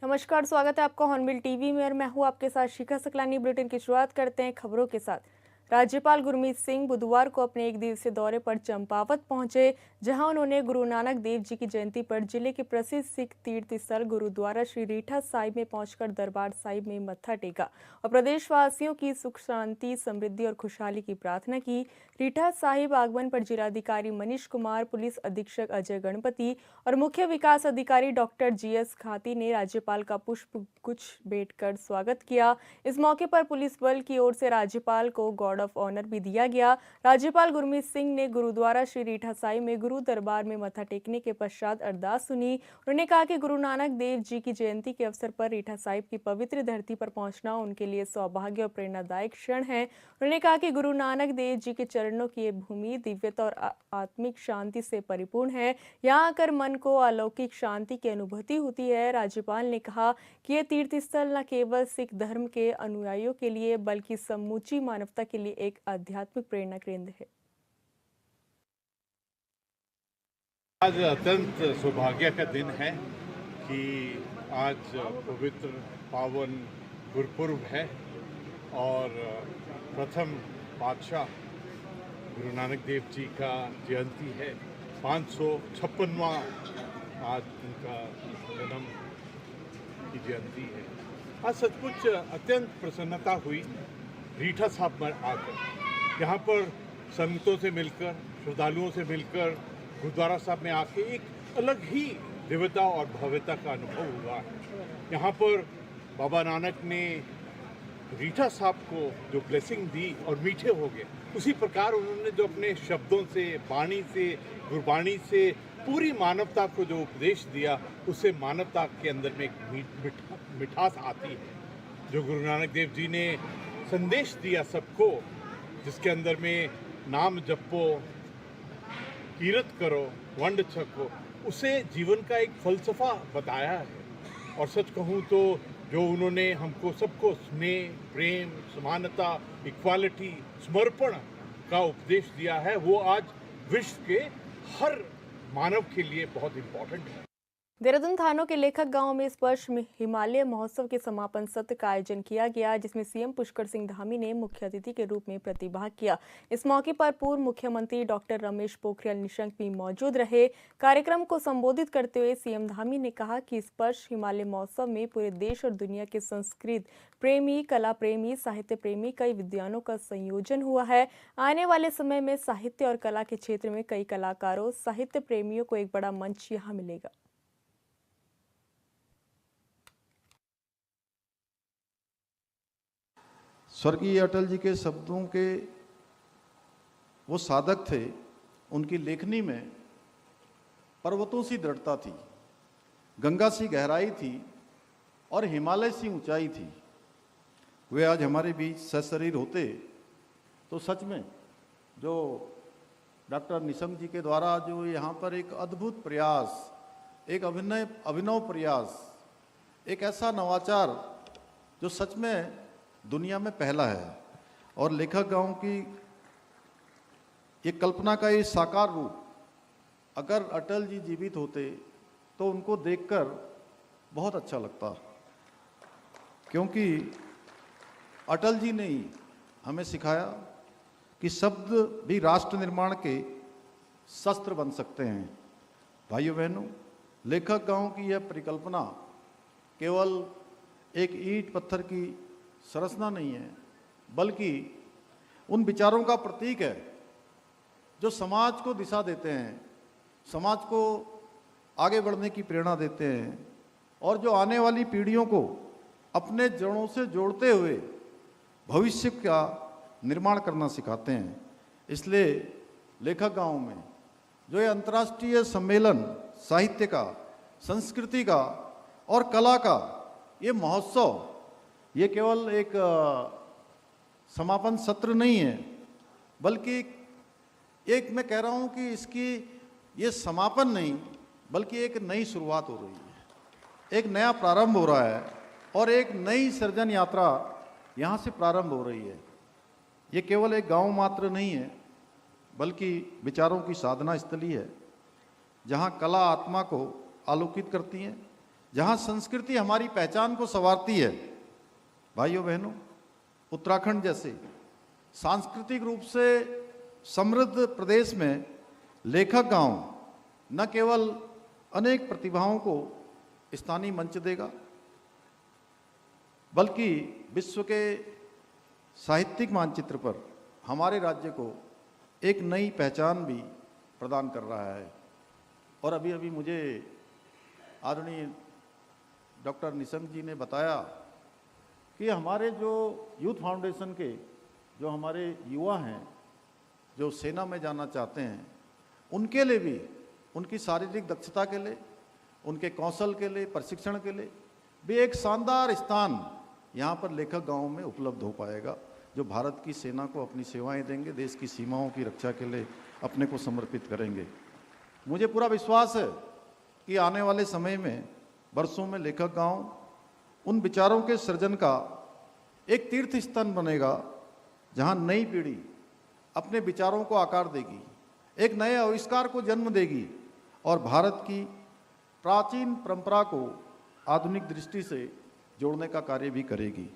नमस्कार, स्वागत है आपका हॉर्नबिल टीवी में और मैं हूं आपके साथ शिखा सकलानी। बुलेटिन की शुरुआत करते हैं खबरों के साथ। राज्यपाल गुरमीत सिंह बुधवार को अपने एक दिवसीय दौरे पर चंपावत पहुंचे, जहां उन्होंने गुरु नानक देव जी की जयंती पर जिले के प्रसिद्ध सिख तीर्थ स्थल गुरुद्वारा श्री रीठा साहिब में पहुंचकर दरबार साहिब में मत्था टेका और प्रदेशवासियों की सुख शांति, समृद्धि और खुशहाली की प्रार्थना की। रीठा साहिब आगमन पर जिलाधिकारी मनीष कुमार, पुलिस अधीक्षक अजय गणपति और मुख्य विकास अधिकारी डॉक्टर जीएस खाती ने राज्यपाल का पुष्प गुच्छ भेंट कर स्वागत किया। इस मौके पर पुलिस बल की ओर से राज्यपाल को गार्ड ऑफ ऑनर भी दिया गया। राज्यपाल गुरमीत सिंह ने गुरुद्वारा श्री रीठा साहिब में गुरु दरबार में मत्था टेकने के पश्चात अरदास सुनी। उन्होंने कहा कि गुरु नानक देव जी की जयंती के अवसर पर रीठा साहिब की पवित्र धरती पर पहुंचना उनके लिए सौभाग्य और प्रेरणादायक क्षण है। उन्होंने कहा कि गुरु नानक देव जी के चरणों की ये भूमि दिव्यता और आत्मिक शांति से परिपूर्ण है। यहाँ आकर मन को अलौकिक शांति की अनुभूति होती है। राज्यपाल ने कहा कि यह तीर्थ स्थल न केवल सिख धर्म के अनुयायियों के लिए बल्कि समूची मानवता के लिए एक आध्यात्मिक प्रेरणा केंद्र है। आज अत्यंत सौभाग्य का दिन है कि आज पवित्र पावन गुरुपुर्ब है और प्रथम पातशाह गुरु नानक देव जी का जयंती है। 556वां आज उनका जन्म की जयंती है। आज सचमुच अत्यंत प्रसन्नता हुई रीठा साहब पर आकर। यहाँ पर संतों से मिलकर, श्रद्धालुओं से मिलकर गुरुद्वारा साहब में आके एक अलग ही दिव्यता और भव्यता का अनुभव हुआ है। यहाँ पर बाबा नानक ने रीठा साहब को जो ब्लेसिंग दी और मीठे हो गए, उसी प्रकार उन्होंने जो अपने शब्दों से, वाणी से, गुरबाणी से पूरी मानवता को जो उपदेश दिया, उससे मानवता के अंदर में एक मिठास आती है। जो गुरु नानक देव जी ने संदेश दिया सबको, जिसके अंदर में नाम जपो, कीरत करो, वंड छको, उसे जीवन का एक फलसफा बताया है। और सच कहूँ तो जो उन्होंने हमको सबको स्नेह, प्रेम, समानता, इक्वालिटी, समर्पण का उपदेश दिया है, वो आज विश्व के हर मानव के लिए बहुत इम्पोर्टेंट है। देहरादून थानों के लेखक गांव में स्पर्श हिमालय महोत्सव के समापन सत्र का आयोजन किया गया, जिसमें सीएम पुष्कर सिंह धामी ने मुख्य अतिथि के रूप में प्रतिभाग किया। इस मौके पर पूर्व मुख्यमंत्री डॉक्टर रमेश पोखरियाल निशंक भी मौजूद रहे। कार्यक्रम को संबोधित करते हुए सीएम धामी ने कहा कि स्पर्श हिमालय महोत्सव में पूरे देश और दुनिया के संस्कृत प्रेमी, कला प्रेमी, साहित्य प्रेमी, कई विद्वानों का संयोजन हुआ है। आने वाले समय में साहित्य और कला के क्षेत्र में कई कलाकारों, साहित्य प्रेमियों को एक बड़ा मंच यहाँ मिलेगा। स्वर्गीय अटल जी के शब्दों के वो साधक थे। उनकी लेखनी में पर्वतों सी दृढ़ता थी, गंगा सी गहराई थी और हिमालय सी ऊंचाई थी। वे आज हमारे बीच सशरीर होते तो सच में जो डॉक्टर निशंक जी के द्वारा जो यहाँ पर एक अद्भुत प्रयास, एक अभिनव प्रयास, एक ऐसा नवाचार जो सच में दुनिया में पहला है, और लेखक गांव की ये कल्पना का ये साकार रूप, अगर अटल जी जीवित होते तो उनको देखकर बहुत अच्छा लगता, क्योंकि अटल जी ने ही हमें सिखाया कि शब्द भी राष्ट्र निर्माण के शस्त्र बन सकते हैं। भाइयों बहनों, लेखक गांव की यह परिकल्पना केवल एक ईंट पत्थर की संरचना नहीं है, बल्कि उन विचारों का प्रतीक है जो समाज को दिशा देते हैं, समाज को आगे बढ़ने की प्रेरणा देते हैं और जो आने वाली पीढ़ियों को अपने जड़ों से जोड़ते हुए भविष्य का निर्माण करना सिखाते हैं। इसलिए लेखक गांव में जो ये अंतर्राष्ट्रीय सम्मेलन साहित्य का, संस्कृति का और कला का ये महोत्सव, ये केवल एक समापन सत्र नहीं है, बल्कि एक मैं कह रहा हूँ कि इसकी ये समापन नहीं बल्कि एक नई शुरुआत हो रही है, एक नया प्रारंभ हो रहा है और एक नई सृजन यात्रा यहाँ से प्रारंभ हो रही है। ये केवल एक गांव मात्र नहीं है, बल्कि विचारों की साधना स्थली है, जहाँ कला आत्मा को आलोकित करती है, जहां संस्कृति हमारी पहचान को संवारती है। भाइयों बहनों, उत्तराखंड जैसे सांस्कृतिक रूप से समृद्ध प्रदेश में लेखक गांव न केवल अनेक प्रतिभाओं को स्थानीय मंच देगा, बल्कि विश्व के साहित्यिक मानचित्र पर हमारे राज्य को एक नई पहचान भी प्रदान कर रहा है। और अभी अभी मुझे आदरणीय डॉक्टर निशंक जी ने बताया कि हमारे जो यूथ फाउंडेशन के जो हमारे युवा हैं जो सेना में जाना चाहते हैं, उनके लिए भी, उनकी शारीरिक दक्षता के लिए, उनके कौशल के लिए, प्रशिक्षण के लिए भी एक शानदार स्थान यहाँ पर लेखक गांव में उपलब्ध हो पाएगा, जो भारत की सेना को अपनी सेवाएं देंगे, देश की सीमाओं की रक्षा के लिए अपने को समर्पित करेंगे। मुझे पूरा विश्वास है कि आने वाले समय में, वर्षों में लेखक गांव उन विचारों के सृजन का एक तीर्थ स्थान बनेगा, जहां नई पीढ़ी अपने विचारों को आकार देगी, एक नए आविष्कार को जन्म देगी और भारत की प्राचीन परंपरा को आधुनिक दृष्टि से जोड़ने का कार्य भी करेगी।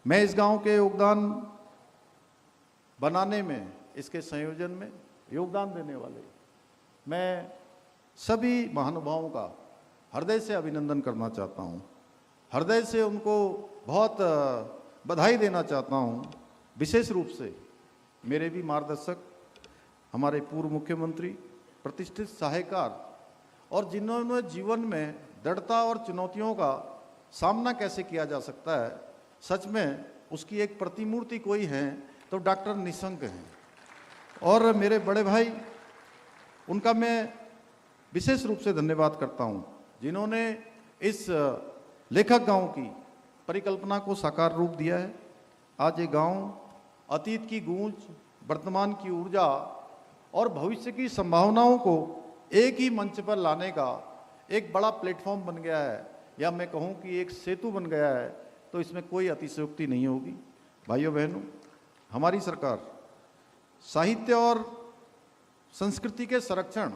मैं इस गांव के योगदान बनाने में, इसके संयोजन में योगदान देने वाले मैं सभी महानुभावों का हृदय से अभिनंदन करना चाहता हूं, हृदय से उनको बहुत बधाई देना चाहता हूं। विशेष रूप से मेरे भी मार्गदर्शक, हमारे पूर्व मुख्यमंत्री, प्रतिष्ठित साहित्यकार, और जिन्होंने जीवन में दृढ़ता और चुनौतियों का सामना कैसे किया जा सकता है, सच में उसकी एक प्रतिमूर्ति कोई है तो डॉक्टर निशंक हैं। और मेरे बड़े भाई, उनका मैं विशेष रूप से धन्यवाद करता हूं, जिन्होंने इस लेखक गांव की परिकल्पना को साकार रूप दिया है। आज ये गांव अतीत की गूंज, वर्तमान की ऊर्जा और भविष्य की संभावनाओं को एक ही मंच पर लाने का एक बड़ा प्लेटफॉर्म बन गया है, या मैं कहूं कि एक सेतु बन गया है, तो इसमें कोई अतिशयोक्ति नहीं होगी। भाइयों बहनों, हमारी सरकार साहित्य और संस्कृति के संरक्षण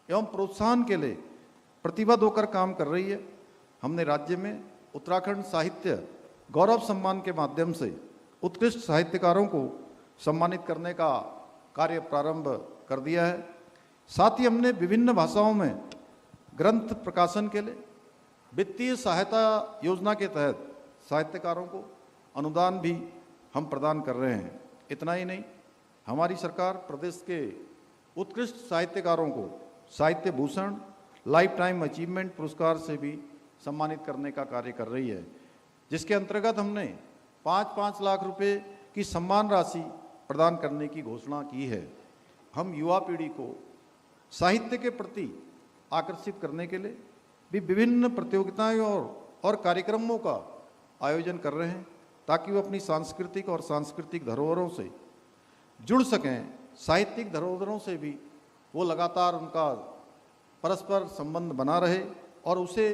एवं प्रोत्साहन के लिए प्रतिबद्ध होकर काम कर रही है। हमने राज्य में उत्तराखंड साहित्य गौरव सम्मान के माध्यम से उत्कृष्ट साहित्यकारों को सम्मानित करने का कार्य प्रारंभ कर दिया है। साथ ही हमने विभिन्न भाषाओं में ग्रंथ प्रकाशन के लिए वित्तीय सहायता योजना के तहत साहित्यकारों को अनुदान भी हम प्रदान कर रहे हैं। इतना ही नहीं, हमारी सरकार प्रदेश के उत्कृष्ट साहित्यकारों को साहित्य भूषण, लाइफ टाइम अचीवमेंट पुरस्कार से भी सम्मानित करने का कार्य कर रही है, जिसके अंतर्गत हमने 5-5 लाख रुपए की सम्मान राशि प्रदान करने की घोषणा की है। हम युवा पीढ़ी को साहित्य के प्रति आकर्षित करने के लिए भी विभिन्न प्रतियोगिताएं और कार्यक्रमों का आयोजन कर रहे हैं, ताकि वो अपनी सांस्कृतिक और सांस्कृतिक धरोहरों से जुड़ सकें। साहित्यिक धरोहरों से भी वो लगातार उनका परस्पर संबंध बना रहे और उसे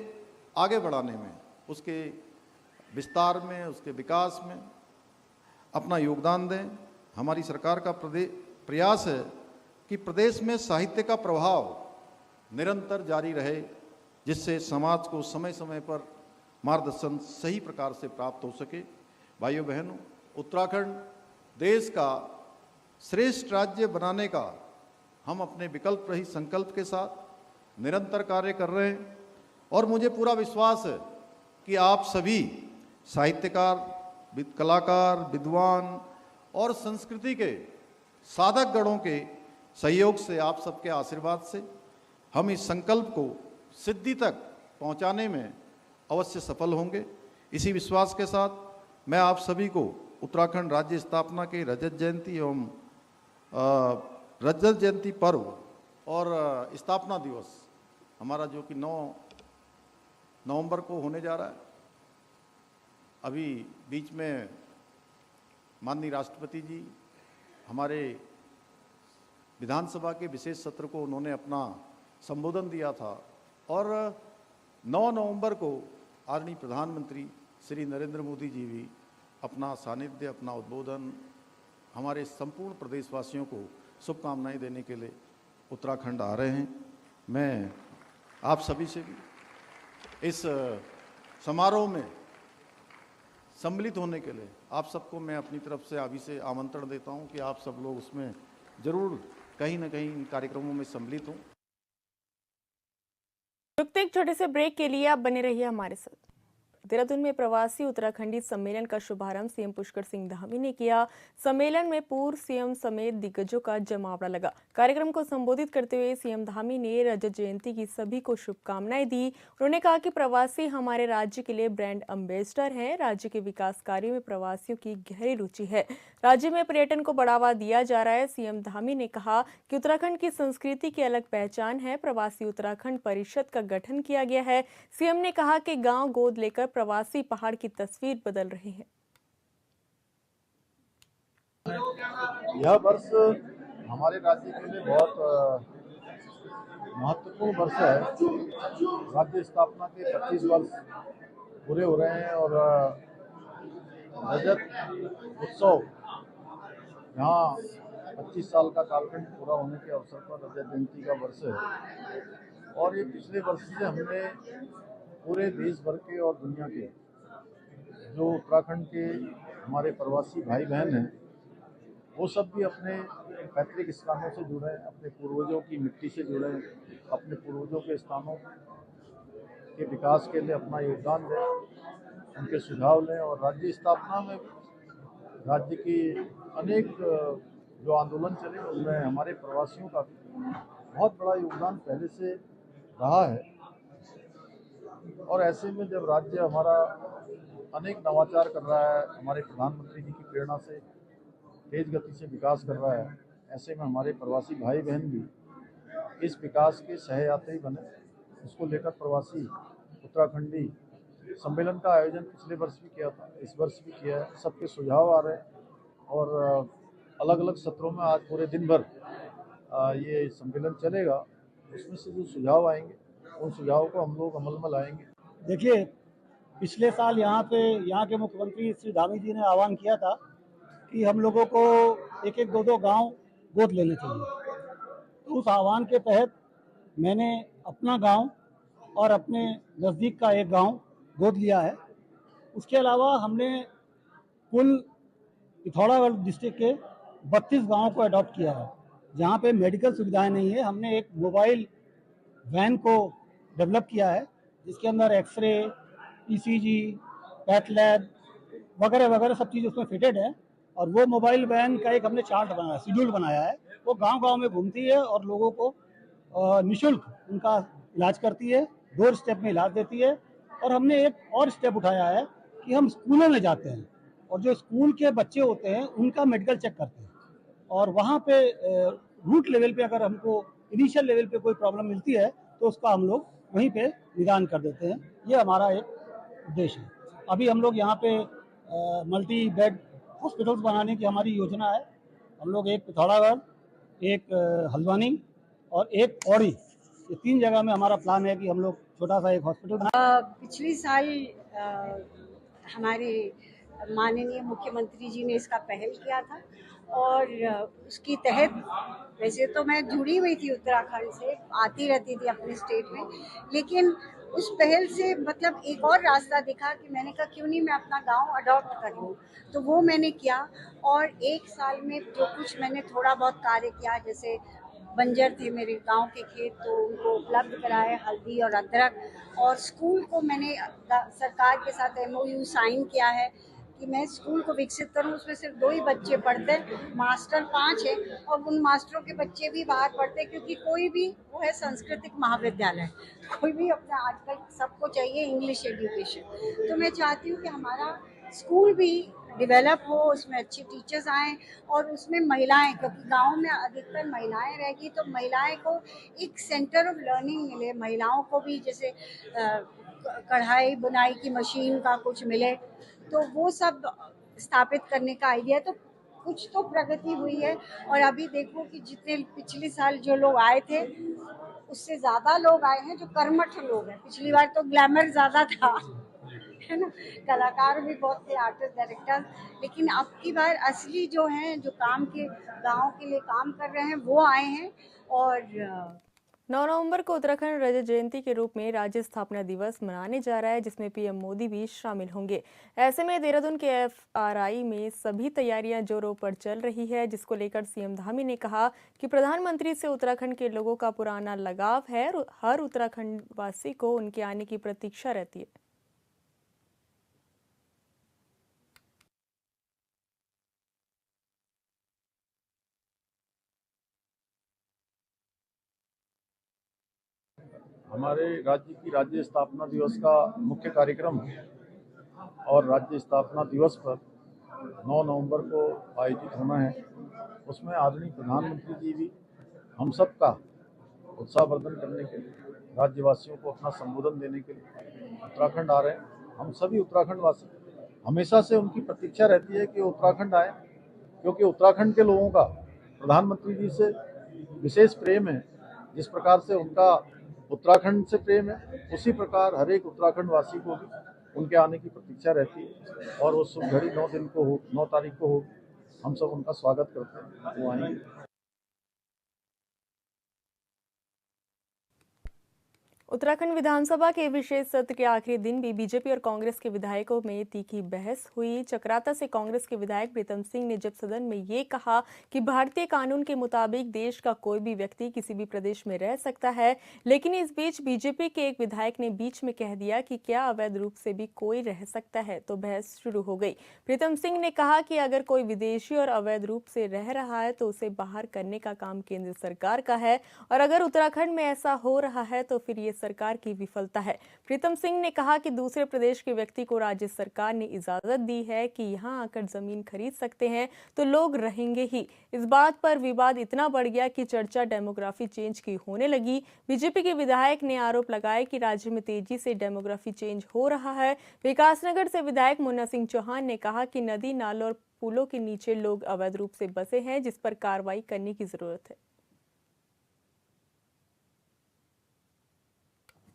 आगे बढ़ाने में, उसके विस्तार में, उसके विकास में अपना योगदान दें। हमारी सरकार का प्रयास है कि प्रदेश में साहित्य का प्रभाव निरंतर जारी रहे, जिससे समाज को समय समय पर मार्गदर्शन सही प्रकार से प्राप्त हो सके। भाइयों बहनों, उत्तराखंड देश का श्रेष्ठ राज्य बनाने का हम अपने विकल्प रहित संकल्प के साथ निरंतर कार्य कर रहे हैं, और मुझे पूरा विश्वास है कि आप सभी साहित्यकार, कलाकार, विद्वान और संस्कृति के साधक गणों के सहयोग से, आप सबके आशीर्वाद से हम इस संकल्प को सिद्धि तक पहुंचाने में अवश्य सफल होंगे। इसी विश्वास के साथ मैं आप सभी को उत्तराखंड राज्य स्थापना के रजत जयंती एवं रजत जयंती पर्व और स्थापना दिवस हमारा जो कि 9 नवंबर को होने जा रहा है। अभी बीच में माननीय राष्ट्रपति जी हमारे विधानसभा के विशेष सत्र को उन्होंने अपना संबोधन दिया था, और 9 नवंबर को आदरणीय प्रधानमंत्री श्री नरेंद्र मोदी जी भी अपना सानिध्य, अपना उद्बोधन हमारे संपूर्ण प्रदेशवासियों को शुभकामनाएं देने के लिए उत्तराखंड आ रहे हैं। मैं आप सभी से भी इस समारोह में सम्मिलित होने के लिए आप सबको मैं अपनी तरफ से अभी से आमंत्रण देता हूं कि आप सब लोग उसमें जरूर कहीं ना कहीं इन कार्यक्रमों में सम्मिलित हों। रुकते एक छोटे से ब्रेक के लिए आप बने रहिए हमारे साथ। देहरादून में प्रवासी उत्तराखंडी सम्मेलन का शुभारंभ सीएम पुष्कर सिंह धामी ने किया। सम्मेलन में पूर्व सीएम समेत दिग्गजों का जमावड़ा लगा। कार्यक्रम को संबोधित करते हुए सीएम धामी ने रजत जयंती की सभी को शुभकामनाएं दी। उन्होंने कहा कि प्रवासी हमारे राज्य के लिए ब्रांड एम्बेसडर हैं। राज्य के विकास कार्यों में प्रवासियों की गहरी रुचि है। राज्य में पर्यटन को बढ़ावा दिया जा रहा है। सीएम धामी ने कहा कि उत्तराखंड की संस्कृति की अलग पहचान है। प्रवासी उत्तराखंड परिषद का गठन किया गया है। सीएम ने कहा कि गांव गोद लेकर प्रवासी पहाड़ की तस्वीर बदल रहे हैं। यह वर्ष हमारे राज्य के लिए बहुत महत्वपूर्ण वर्ष है। राज्य स्थापना के 25 वर्ष पूरे हो रहे हैं और रजत उत्सव यहाँ 25 साल का कालखंड पूरा होने के अवसर पर रजत जयंती का वर्ष है। और ये पिछले वर्ष से हमने पूरे देश भर के और दुनिया के जो उत्तराखंड के हमारे प्रवासी भाई बहन हैं वो सब भी अपने पैतृक स्थानों से जुड़े हैं, अपने पूर्वजों की मिट्टी से जुड़े हैं, अपने पूर्वजों के स्थानों के विकास के लिए अपना योगदान दें, उनके सुझाव लें। और राज्य स्थापना में राज्य की अनेक जो आंदोलन चले उनमें हमारे प्रवासियों का बहुत बड़ा योगदान पहले से रहा है। और ऐसे में जब राज्य हमारा अनेक नवाचार कर रहा है, हमारे प्रधानमंत्री जी की प्रेरणा से तेज गति से विकास कर रहा है, ऐसे में हमारे प्रवासी भाई बहन भी इस विकास के सहयात्री बने। इसको लेकर प्रवासी उत्तराखंडी सम्मेलन का आयोजन पिछले वर्ष भी किया था, इस वर्ष भी किया है। सबके सुझाव आ रहे हैं और अलग अलग सत्रों में आज पूरे दिन भर ये सम्मेलन चलेगा। उसमें से जो सुझाव आएंगे उन सुझावों को हम लोग अमल में लाएंगे। देखिए, पिछले साल यहाँ के मुख्यमंत्री श्री धामी जी ने आह्वान किया था कि हम लोगों को एक एक दो दो गांव गोद लेने चाहिए। तो उस आह्वान के तहत मैंने अपना गांव और अपने नज़दीक का एक गांव गोद लिया है। उसके अलावा हमने कुल पिथौरागढ़ डिस्ट्रिक्ट के 32 गांवों को अडॉप्ट किया है जहां पे मेडिकल सुविधाएं नहीं है। हमने एक मोबाइल वैन को डेवलप किया है जिसके अंदर एक्सरे, ईसीजी, पैथ लैब वगैरह वगैरह सब चीज़ उसमें फिटेड है। और वो मोबाइल वैन का एक हमने चार्ट बनाया, शेड्यूल बनाया है। वो गांव-गांव में घूमती है और लोगों को निःशुल्क उनका इलाज करती है, 2 स्टेप में इलाज देती है। और हमने एक और स्टेप उठाया है कि हम स्कूलों में जाते हैं और जो स्कूल के बच्चे होते हैं उनका मेडिकल चेक करते हैं। और वहाँ पे रूट लेवल पे अगर हमको इनिशियल लेवल पे कोई प्रॉब्लम मिलती है तो उसका हम लोग वहीं पे निदान कर देते हैं। ये हमारा एक उद्देश्य है। अभी हम लोग यहाँ पे मल्टी बेड हॉस्पिटल्स बनाने की हमारी योजना है। हम लोग एक पिथौरागढ़, एक हल्द्वानी और एक पौड़ी, ये 3 जगह में हमारा प्लान है कि हम लोग छोटा सा एक हॉस्पिटल बना। पिछले साल हमारे माननीय मुख्यमंत्री जी ने इसका पहल किया था और उसके तहत वैसे तो मैं जुड़ी हुई थी उत्तराखंड से, आती रहती थी अपने स्टेट में, लेकिन उस पहल से मतलब एक और रास्ता दिखा कि मैंने कहा क्यों नहीं मैं अपना गांव अडॉप्ट कर लूँ। तो वो मैंने किया और 1 साल में जो कुछ मैंने थोड़ा बहुत कार्य किया, जैसे बंजर थे मेरे गांव के खेत तो उनको उपलब्ध कराए हल्दी और अदरक, और स्कूल को मैंने सरकार के साथ MOU साइन किया है कि मैं स्कूल को विकसित करूं। उसमें सिर्फ 2 ही बच्चे पढ़ते हैं, मास्टर 5 है और उन मास्टरों के बच्चे भी बाहर पढ़ते हैं क्योंकि कोई भी वो है सांस्कृतिक महाविद्यालय, कोई भी अपना आजकल सबको चाहिए इंग्लिश एजुकेशन। तो मैं चाहती हूँ कि हमारा स्कूल भी डेवलप हो, उसमें अच्छे टीचर्स आएँ और उसमें महिलाएं, क्योंकि गांव में अधिकतर महिलाएं रहेगी तो महिलाएं को एक सेंटर ऑफ लर्निंग मिले। महिलाओं को भी जैसे कढ़ाई बुनाई की मशीन का कुछ मिले, तो वो सब स्थापित करने का आइडिया। तो कुछ तो प्रगति हुई है और अभी देखो कि जितने पिछले साल जो लोग आए थे उससे ज़्यादा लोग आए हैं जो कर्मठ लोग हैं। पिछली बार तो ग्लैमर ज़्यादा था, है ना, कलाकार भी बहुत थे, आर्टिस्ट डायरेक्टर, लेकिन अब की बार असली जो हैं जो काम के गांव के लिए काम कर रहे हैं वो आए हैं। और 9 नवंबर को उत्तराखंड रजत जयंती के रूप में राज्य स्थापना दिवस मनाने जा रहा है, जिसमें पीएम मोदी भी शामिल होंगे। ऐसे में देहरादून के एफआरआई में सभी तैयारियां जोरों पर चल रही है, जिसको लेकर सीएम धामी ने कहा कि प्रधानमंत्री से उत्तराखंड के लोगों का पुराना लगाव है और हर उत्तराखंड वासी को उनके आने की प्रतीक्षा रहती है। हमारे राज्य की राज्य स्थापना दिवस का मुख्य कार्यक्रम और राज्य स्थापना दिवस पर 9 नवंबर को आयोजित होना है। उसमें आदरणीय प्रधानमंत्री जी भी हम सब का उत्साहवर्धन करने के लिए, राज्यवासियों को अपना संबोधन देने के लिए उत्तराखंड आ रहे हैं। हम सभी उत्तराखंड वासी हमेशा से उनकी प्रतीक्षा रहती है कि उत्तराखंड आए, क्योंकि उत्तराखंड के लोगों का प्रधानमंत्री जी से विशेष प्रेम है। जिस प्रकार से उनका उत्तराखंड से प्रेम है, उसी प्रकार हर एक उत्तराखंड वासी को भी उनके आने की प्रतीक्षा रहती है। और वो शुभ घड़ी 9 तारीख को हो, हम सब उनका स्वागत करते हैं, वो आएंगे। उत्तराखंड विधानसभा के विशेष सत्र के आखिरी दिन भी बीजेपी और कांग्रेस के विधायकों में तीखी बहस हुई। चक्राता से कांग्रेस के विधायक प्रीतम सिंह ने जब सदन में ये कहा कि भारतीय कानून के मुताबिक देश का कोई भी व्यक्ति किसी भी प्रदेश में रह सकता है, लेकिन इस बीच बीजेपी के एक विधायक ने बीच में कह दिया कि क्या अवैध रूप से भी कोई रह सकता है, तो बहस शुरू हो गई। प्रीतम सिंह ने कहा कि अगर कोई विदेशी और अवैध रूप से रह रहा है तो उसे बाहर करने का काम केंद्र सरकार का है, और अगर उत्तराखंड में ऐसा हो रहा है तो फिर ये सरकार की विफलता है। प्रीतम सिंह ने कहा कि दूसरे प्रदेश के व्यक्ति को राज्य सरकार ने इजाजत दी है कि यहां आकर जमीन खरीद सकते हैं, तो लोग रहेंगे ही। इस बात पर विवाद इतना बढ़ गया कि चर्चा डेमोग्राफी चेंज की होने लगी। बीजेपी के विधायक ने आरोप लगाया कि राज्य में तेजी से डेमोग्राफी चेंज हो रहा है। विकासनगर से विधायक मुन्ना सिंह चौहान ने कहा कि नदी, नालों और पुलों के नीचे लोग अवैध रूप से बसे हैं, जिस पर कार्रवाई करने की जरूरत है।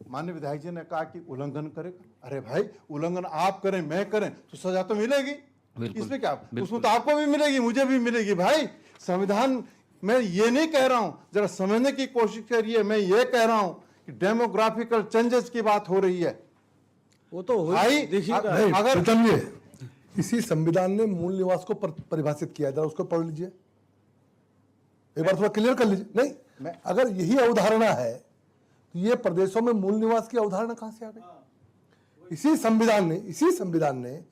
माननीय विधायक जी ने कहा कि उल्लंघन करेगा। अरे भाई, उल्लंघन आप करें मैं करें तो सजा तो मिलेगी, इसमें क्या, उसमें तो आपको भी मिलेगी मुझे भी मिलेगी। भाई संविधान, मैं ये नहीं कह रहा हूं, जरा समझने की कोशिश करिए, मैं ये कह रहा हूं कि डेमोग्राफिकल चेंजेस की बात हो रही है। वो तो भाई अगर इसी संविधान ने मूल निवास को परिभाषित किया, जरा उसको पढ़ लीजिए एक बार, थोड़ा क्लियर कर लीजिए। नहीं, अगर यही अवधारणा है तो ये प्रदेशों में मूल निवास की अवधारणा कहां से आ गई? इसी संविधान ने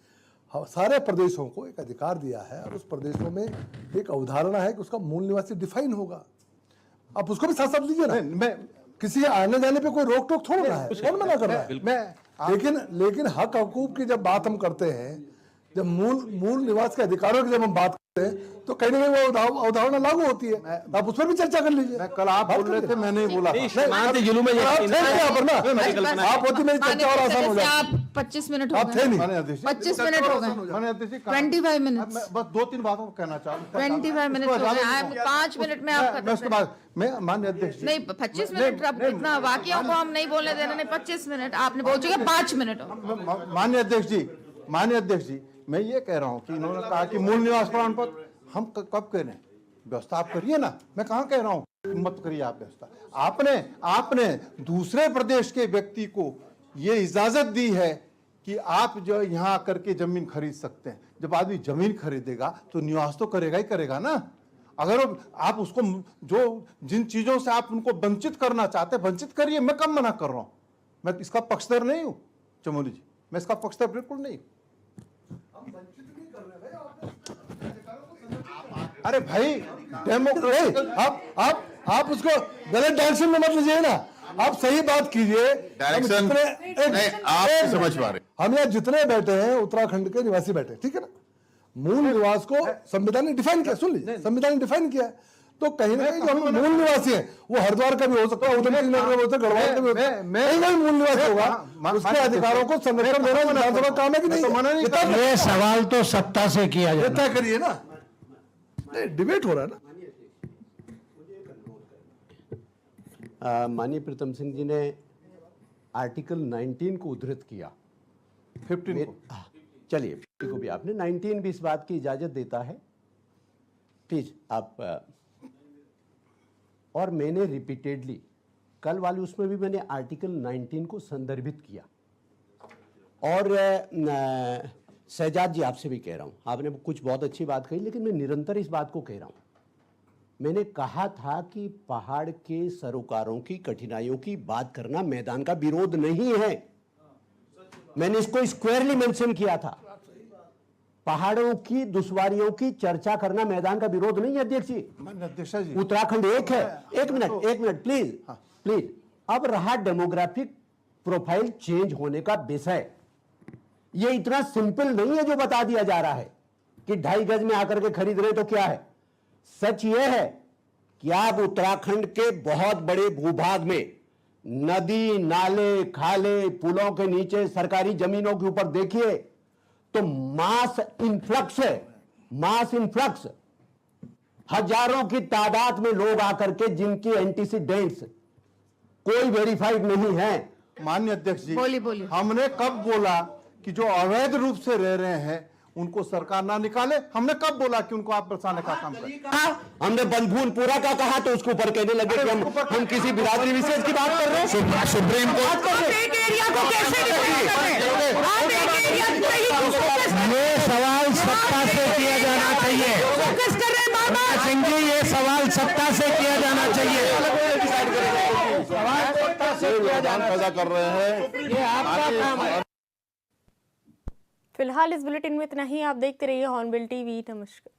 सारे प्रदेशों को एक अधिकार दिया है, और उस प्रदेशों में एक अवधारणा है कि उसका मूल निवासी डिफाइन होगा। आप उसको भी साथ साथ लीजिए ना। मैं किसी आने जाने पे कोई रोक टोक थोड़ा है, कौन मना कर रहा है? लेकिन हक हकूक की जब बात हम करते हैं, जब मूल निवास के अधिकारों की जब हम बात करते हैं, तो कहीं ना कहीं वो अवधारणा लागू होती है। आप उस पर भी चर्चा कर लीजिए। कल आप बोल रहे थे, मैं नहीं बोला। आप होती मेरी चर्चा और आसान हो जाए। 25 मिनट हो गए, 25 मिनट हो गए, 25 मिनट, बस 2-3 बातों को कहना चाहूँ। 25 मिनट हो गए, 5 मिनट में आप मैं उसके बाद, मैं माननीय अध्यक्ष नहीं 25 मिनट, अब इतना वाक्यों को हम नहीं बोलने देना। नहीं 25 मिनट आपने बोल चुके, 5 मिनट। माननीय अध्यक्ष जी, मैं ये कह रहा हूँ कि इन्होंने कहा कि मूल निवास प्रमाण पत्र हम कब करें, व्यवस्था आप करिए ना। मैं कहाँ कह रहा हूँ मत करिए आप व्यवस्था। आपने दूसरे प्रदेश के व्यक्ति को ये इजाजत दी है कि आप जो यहाँ आकर के जमीन खरीद सकते हैं। जब आदमी जमीन खरीदेगा तो निवास तो करेगा ही करेगा ना। अगर आप उसको जो जिन चीजों से आप उनको वंचित करना चाहते हैं, वंचित करिए, मैं कब मना कर रहा हूँ। मैं इसका पक्षधर नहीं हूँ चमोली जी, मैं इसका पक्षधर बिल्कुल नहीं। अरे भाई, आप उसको गलत डायरेक्शन में मत लीजिए ना, आप सही बात कीजिए। डायरेक्शन आप समझ पा रहे। हम यहाँ जितने बैठे हैं उत्तराखंड के निवासी बैठे, ठीक है ना। मूल निवास को संविधान ने डिफाइन किया, सुन लीजिए, संविधान ने डिफाइन किया, तो कहीं ना कहीं जो हम मूल निवासी हैं, वो हरिद्वार का भी हो सकता है, उधमसिंह नगर का भी हो सकता है, गढ़वाल का भी हो सकता है, कहीं मूल निवासी होगा, उसके अधिकारों को संरक्षण देना विधानसभा काम है कि नहीं? ये सवाल तो सत्ता से किया जाए, तय करिए ना, डिबेट हो रहा है ना। माननीय प्रीतम सिंह जी ने आर्टिकल 19 को उद्धृत किया, 15 को, चलिए 50 को भी आपने, 19 भी इस बात की इजाजत देता है, प्लीज आप। और मैंने रिपीटेडली कल वाली उसमें भी मैंने आर्टिकल 19 को संदर्भित किया। और शहजाद जी आपसे भी कह रहा हूं, आपने कुछ बहुत अच्छी बात कही, लेकिन मैं निरंतर इस बात को कह रहा हूं। मैंने कहा था कि पहाड़ के सरोकारों की कठिनाइयों की बात करना मैदान का विरोध नहीं है। मैंने इसको स्क्वायरली मेंशन किया था। पहाड़ों की दुश्वारियों की चर्चा करना मैदान का विरोध नहीं है अध्यक्ष जी। माननीय अध्यक्ष जी, उत्तराखंड एक है। एक मिनट प्लीज प्लीज। अब रहा डेमोग्राफिक प्रोफाइल चेंज होने का विषय, ये इतना सिंपल नहीं है जो बता दिया जा रहा है कि 2.5 गज में आकर के खरीद रहे तो क्या है। सच यह है कि आप उत्तराखंड के बहुत बड़े भूभाग में नदी, नाले, खाले, पुलों के नीचे, सरकारी जमीनों के ऊपर देखिए तो मास इन्फ्लक्स है, मास इन्फ्लक्स। हजारों की तादाद में लोग आकर के जिनके एंटीसीडेंट्स कोई वेरीफाइड नहीं है। माननीय अध्यक्ष जी, बोलिए। हमने कब बोला कि जो अवैध रूप से रह रहे हैं उनको सरकार ना निकाले? हमने कब बोला कि उनको आप बचाने का काम करें? हमने बंधून पूरा का कहा तो उसके ऊपर कहने लगे कि हम किसी बिरादरी विशेष की बात कर रहे हैं। सुप्रीम कोर्ट ये सवाल सत्ता से किया जाना चाहिए। सिंह जी, ये सवाल सत्ता से किया जाना चाहिए। सवाल सत्ता से किया जाना पैदा कर रहे हैं, ये आपका काम है। फिलहाल इस बुलेटिन में इतना ही। आप देखते रहिए हॉर्नबिल टीवी। नमस्कार।